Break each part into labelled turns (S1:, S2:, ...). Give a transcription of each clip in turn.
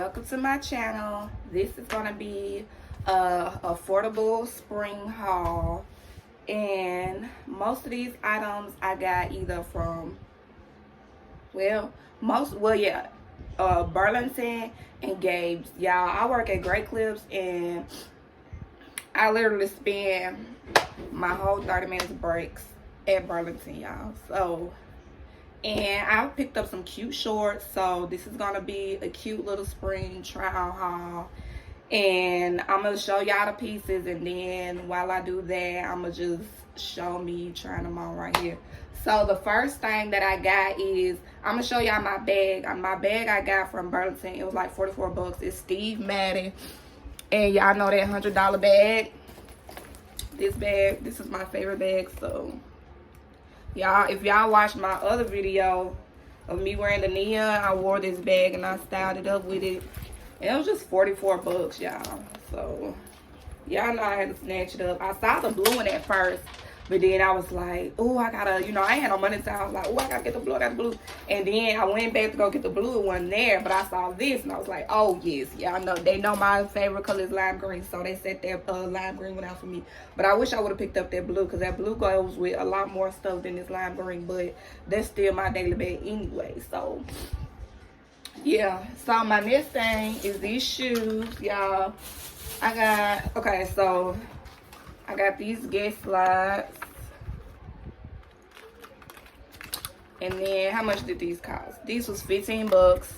S1: welcome to my channel. This is gonna be a affordable spring haul, and most of these items I got either from Burlington and Gabe's. Y'all, I work at Great Clips, and I literally spend my whole 30 minutes breaks at Burlington, y'all. So, and I picked up some cute shorts, so this is gonna be a cute little spring trial haul, and I'm gonna show y'all the pieces, and then while I do that, I'm gonna just show me trying them on right here. So the first thing that I got is, I'm gonna show y'all my bag. My bag I got from Burlington. It was like 44 bucks. It's Steve Madden, and y'all know that $100 bag. This is my favorite bag. So y'all, if y'all watched my other video of me wearing the neon, I wore this bag and I styled it up with it. And it was just 44 bucks, y'all. So y'all know I had to snatch it up. I saw the blue one at first, but then I was like, oh, I gotta, I ain't had no money, so I was like, oh, I gotta get the blue, And then I went back to go get the blue, it wasn't there, but I saw this, and I was like, oh, yes. Y'all know, they know my favorite color is lime green, so they set that lime green one out for me. But I wish I would have picked up that blue, because that blue goes with a lot more stuff than this lime green, but that's still my daily bag anyway, so yeah. So my next thing is these shoes, y'all. I got these Guess slides. And then, how much did these cost? These was 15 bucks.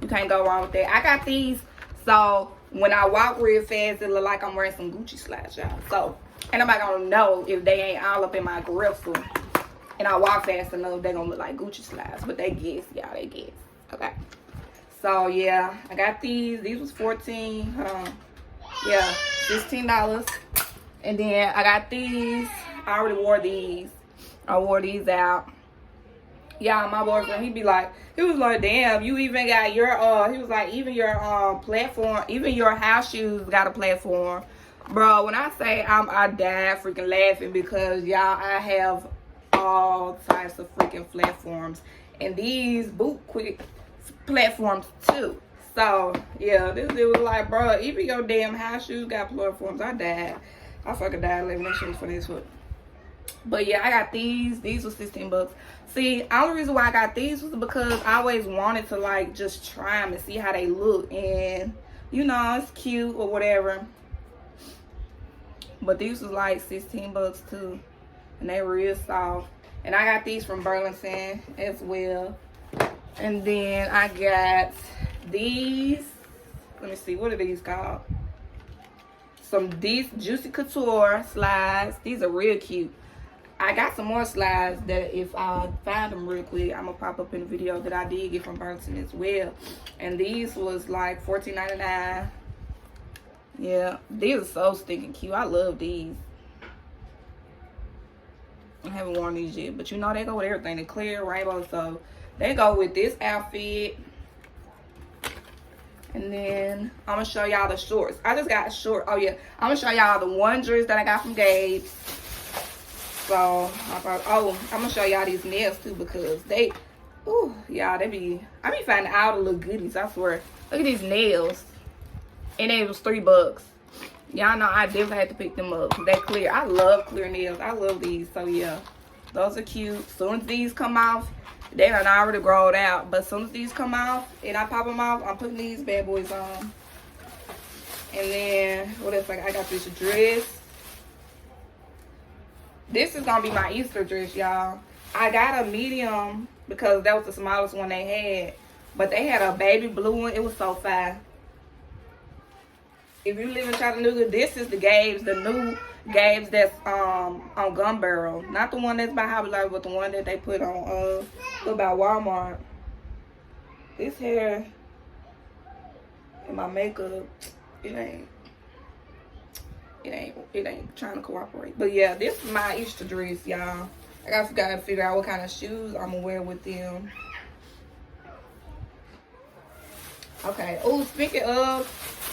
S1: You can't go wrong with that. I got these, so when I walk real fast, it look like I'm wearing some Gucci slides, y'all. So, ain't nobody gonna know if they ain't all up in my gristle and I walk fast enough, they gonna look like Gucci slides. But they Guess, y'all, they Guess. Okay. So, yeah, I got these. These was 14. Hold on. Yeah, $16. And then I got these. I already wore these. I wore these out. Yeah, my boyfriend, he was like, damn, you even got your, he was like, even your platform, even your house shoes got a platform. Bro, when I say I died freaking laughing, because y'all, I have all types of freaking platforms. And these boot quick platforms too. So, yeah, this dude was like, bro, even your damn house shoes got platforms. I died. I fucking died living that shit for this foot. But yeah, I got these. These was 16 bucks. See, the only reason why I got these was because I always wanted to like just try them and see how they look. And, it's cute or whatever. But these was like 16 bucks too. And they real soft. And I got these from Burlington as well. And then I got these. Let me see, what are these called? These Juicy Couture slides. These are real cute. I got some more slides that if I find them real quick, I'm gonna pop up in the video that I did get from Burlington as well. And these was like $14.99. Yeah, these are so stinking cute. I love these. I haven't worn these yet, but they go with everything. The clear, rainbow, so they go with this outfit. And then I'm gonna show y'all the shorts. I just got short. Oh yeah, I'm gonna show y'all the one dress that I got from Gabe's. So I'm gonna show y'all these nails too, because I be finding all the little goodies. I swear. Look at these nails, and it was 3 bucks. Y'all know I definitely had to pick them up. They clear. I love clear nails. I love these. So yeah, those are cute. Soon as these come off, they done already growed out, but as soon as these come off and I pop them off, I'm putting these bad boys on. And then what else? I got this dress. This is gonna be my Easter dress, y'all. I got a medium because that was the smallest one they had, but they had a baby blue one. It was so fine. If you live in Chattanooga, this is the Gabe's, the new Gabe's that's on Gun Barrel. Not the one that's by Hobby Lobby, but the one that they put on by Walmart. This hair and my makeup, it ain't trying to cooperate. But yeah, this is my Easter dress, y'all. I gotta figure out what kind of shoes I'm gonna wear with them. Okay. Oh, speaking of,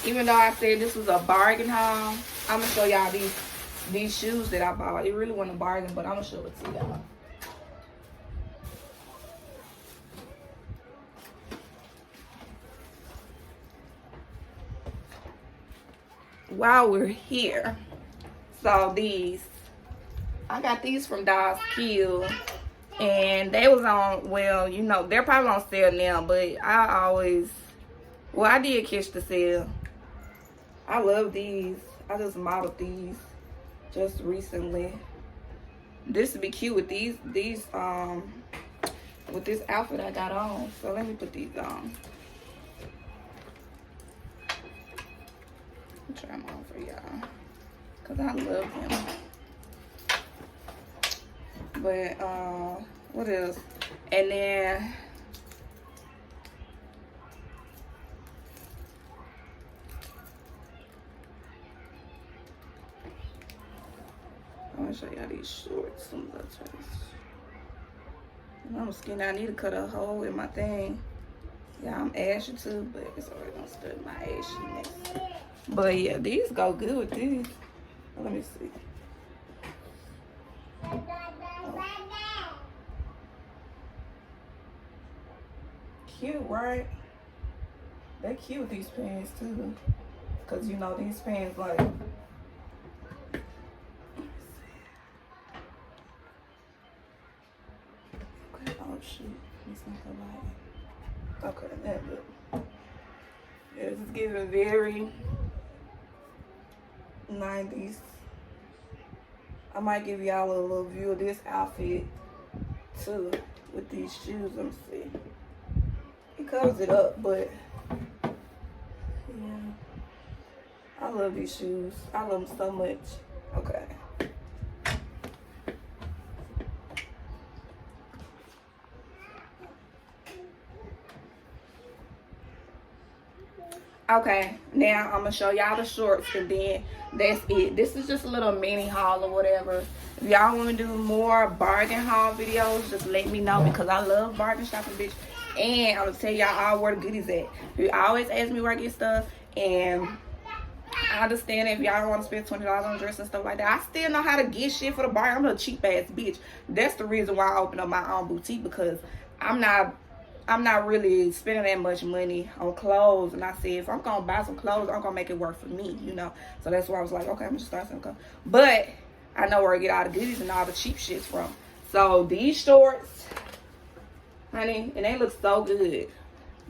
S1: even though I said this was a bargain haul, I'm gonna show y'all these shoes that I bought. It really wasn't a bargain, but I'm gonna show it to y'all. while we're here, so these, I got these from Dolls Kill, and they was on, well, you know, they're probably on sale now, but I did catch the sale. I love these. I just modeled these just recently. This would be cute with these with this outfit I got on. So let me put these on. I'll try them on for y'all, cause I love them. But what else? And then I want to show y'all these shorts. Some of the I'm skinny. I need to cut a hole in my thing. Yeah, I'm ashy too, but it's already gonna stud my ashiness. But yeah, these go good with these. Let me see. Cute, right? They're cute with these pants too. Cause you know these pants like, oh shoot, it's not the light. Okay, that look. Yeah, this is giving very 90s. I might give y'all a little view of this outfit too with these shoes. Let me see. It covers it up, but yeah, I love these shoes. I love them so much. Okay. Okay, now I'm gonna show y'all the shorts, and then that's it. This is just a little mini haul or whatever. If y'all want to do more bargain haul videos, just let me know, because I love bargain shopping, bitch. And I'm gonna tell y'all all where the goodies at. You always ask me where I get stuff, and I understand if y'all don't want to spend $20 on dress and stuff like that. I still know how to get shit for the bargain. I'm a cheap ass bitch. That's the reason why I opened up my own boutique, because I'm not really spending that much money on clothes. And I said, if I'm gonna buy some clothes, I'm gonna make it work for me, you know. So that's why I was like, okay, I'm gonna start some clothes. But I know where I get all the goodies and all the cheap shits from. So these shorts, honey, and they look so good.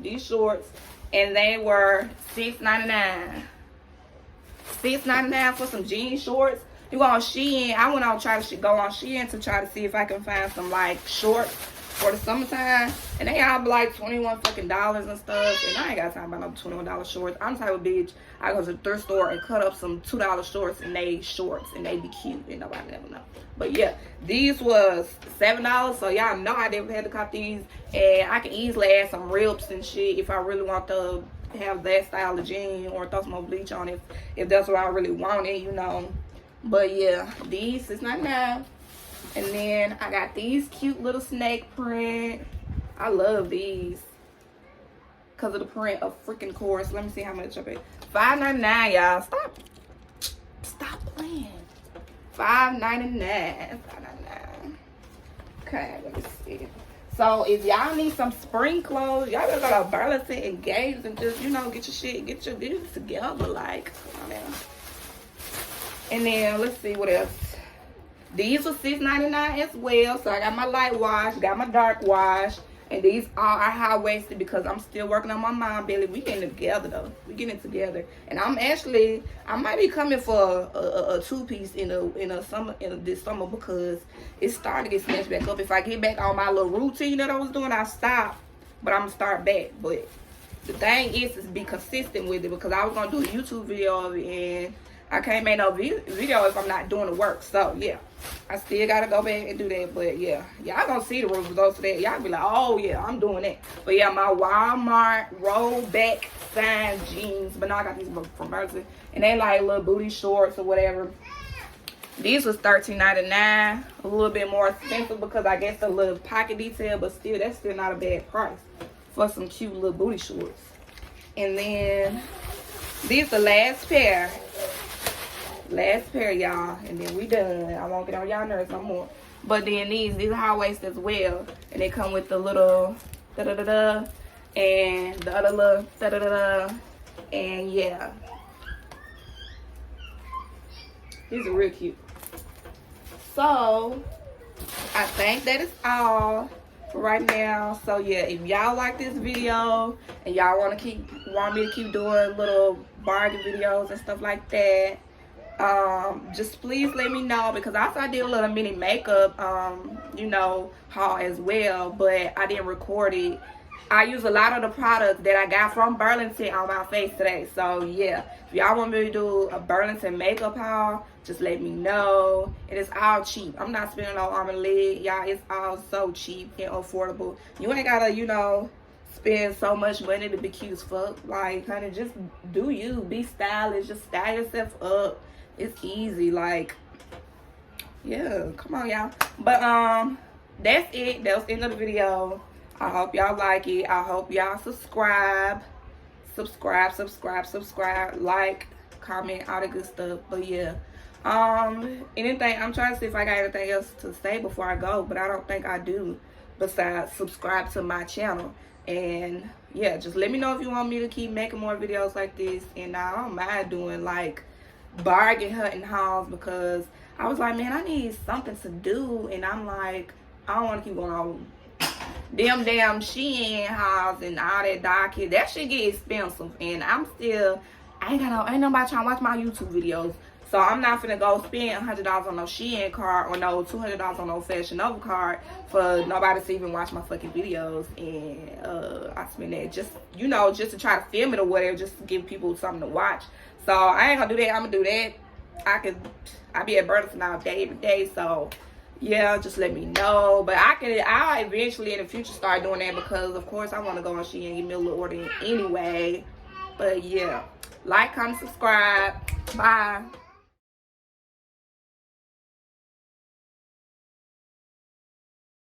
S1: These shorts, and they were $6.99. $6.99 for some jean shorts. You go on Shein. I went on go on Shein to try to see if I can find some like shorts for the summertime, and they all be like $21 fucking and stuff, and I ain't got time about no $21 shorts. I'm the type of bitch, I go to the thrift store and cut up some $2 shorts, and they be cute, and nobody never know. But yeah, these was $7, so y'all know I never had to cop these, and I can easily add some rips and shit if I really want to have that style of jean, or throw some more bleach on it if that's what I really wanted, you know. But yeah, these is $6.99. And then I got these cute little snake print. I love these because of the print, of freaking course. Let me see how much I paid. $5.99, y'all. Stop playing. $5.99. $5.99. Okay, let me see. So if y'all need some spring clothes, y'all better go to Burlington and Games and just, you know, get your dudes together. Like, come on now. And then let's see what else. These were $6.99 as well. So I got my light wash, got my dark wash, and these are high-waisted because I'm still working on my mom belly. We getting it together though. We getting it together. And I might be coming for a two-piece in this summer, because it's starting to get snatched back up. If I get back on my little routine that I was doing, I'll stop. But I'm gonna start back. But the thing is be consistent with it, because I was gonna do a YouTube video of it, and I can't make no video if I'm not doing the work. So yeah, I still gotta go back and do that. But yeah, y'all gonna see the results of that. Y'all be like, oh yeah, I'm doing that. But yeah, my Walmart rollback signed jeans. But now I got these from Burlington, and they like little booty shorts or whatever. These was $13.99. A little bit more expensive because I guess the little pocket detail, but still, that's still not a bad price for some cute little booty shorts. And then these the last pair. Last pair, y'all, and then we done. I won't get on y'all nerves no more. But then these are high-waist as well, and they come with the little da-da-da-da and the other little da-da-da-da, and yeah. These are real cute. So I think that is all for right now. So yeah, if y'all like this video and y'all want me to keep doing little bargain videos and stuff like that, just please let me know, because also I did a little mini makeup you know, haul as well, but I didn't record it. I use a lot of the products that I got from Burlington on my face today. So yeah, if y'all want me to do a Burlington makeup haul, just let me know. And it's all cheap. I'm not spending no arm and leg, y'all. It's all so cheap and affordable. You ain't gotta, you know, spend so much money to be cute as fuck. Like, honey, just do you. Be stylish. Just style yourself up. It's easy. Like, yeah, come on, y'all. But that's it. That was the end of the video. I hope y'all like it. I hope y'all subscribe, like, comment, all the good stuff. But yeah, anything, I'm trying to see if I got anything else to say before I go, but I don't think I do, besides subscribe to my channel. And yeah, just let me know if you want me to keep making more videos like this. And I don't mind doing like bargain hunting hauls, because I was like, man, I need something to do, and I'm like, I don't want to keep going on them damn Shein hauls and all that docket. That shit get expensive, and ain't nobody trying to watch my YouTube videos. So I'm not finna go spend $100 on no Shein card or no $200 on no Fashion Nova card for nobody to even watch my fucking videos. And I spend that just, you know, just to try to film it or whatever, just to give people something to watch. So I ain't gonna do that. I'm gonna do that. I be at Burlington all day, every day. So yeah, just let me know. But I'll eventually in the future start doing that, because of course I want to go on Shein and get me a little order in anyway. But yeah, like, comment, subscribe. Bye.